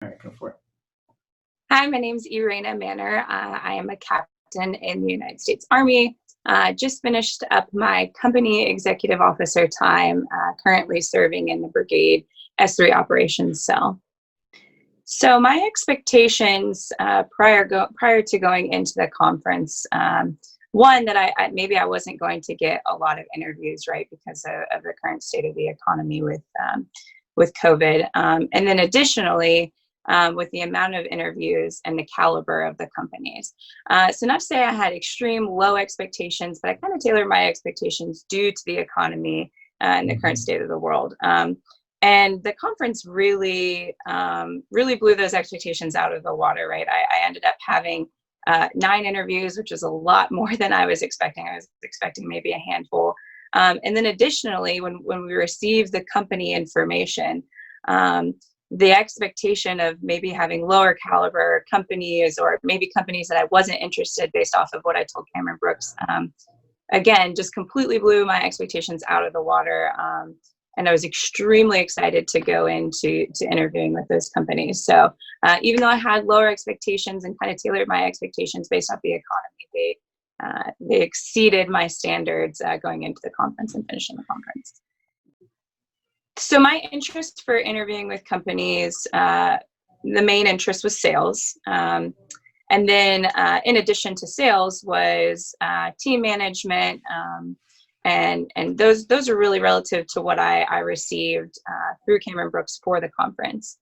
All right, go for it. Hi, my name is Eraina Manor. I am a captain in the United States Army. Just finished up my company executive officer time, currently serving in the brigade S3 operations cell. So my expectations prior to going into the conference, one that maybe I wasn't going to get a lot of interviews, right, because of the current state of the economy with COVID, and then additionally with the amount of interviews and the caliber of the companies. So not to say I had extreme low expectations, but I kind of tailored my expectations due to the economy and the current state of the world. And the conference really blew those expectations out of the water, right? I ended up having 9 interviews, which is a lot more than I was expecting. I was expecting maybe a handful. And then additionally, when we received the company information, the expectation of maybe having lower caliber companies or maybe companies that I wasn't interested based off of what I told Cameron Brooks, again, just completely blew my expectations out of the water. And I was extremely excited to go into interviewing with those companies. So even though I had lower expectations and kind of tailored my expectations based off the economy, they exceeded my standards going into the conference and finishing the conference. So my interest for interviewing with companies, the main interest was sales. And then in addition to sales was team management, and those are really relative to what I received through Cameron Brooks for the conference.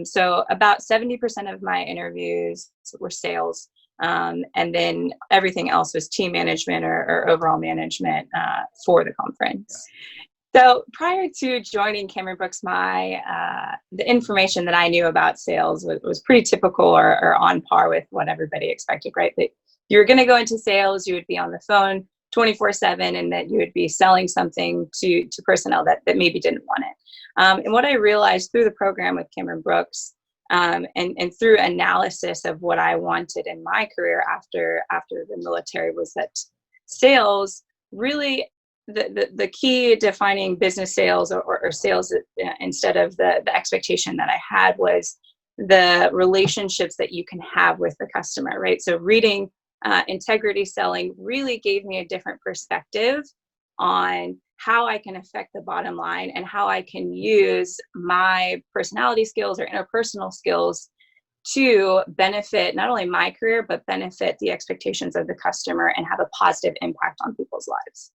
So about 70% of my interviews were sales, and then everything else was team management or overall management for the conference. So prior to joining Cameron Brooks, the information that I knew about sales was pretty typical or on par with what everybody expected, right? That you were going to go into sales, you would be on the phone 24/7, and that you would be selling something to personnel that maybe didn't want it. And what I realized through the program with Cameron Brooks, and through analysis of what I wanted in my career after the military, was that sales really, the key defining business sales or sales instead of the expectation that I had was the relationships that you can have with the customer, right? So reading integrity selling really gave me a different perspective on how I can affect the bottom line and how I can use my personality skills or interpersonal skills to benefit not only my career, but benefit the expectations of the customer and have a positive impact on people's lives.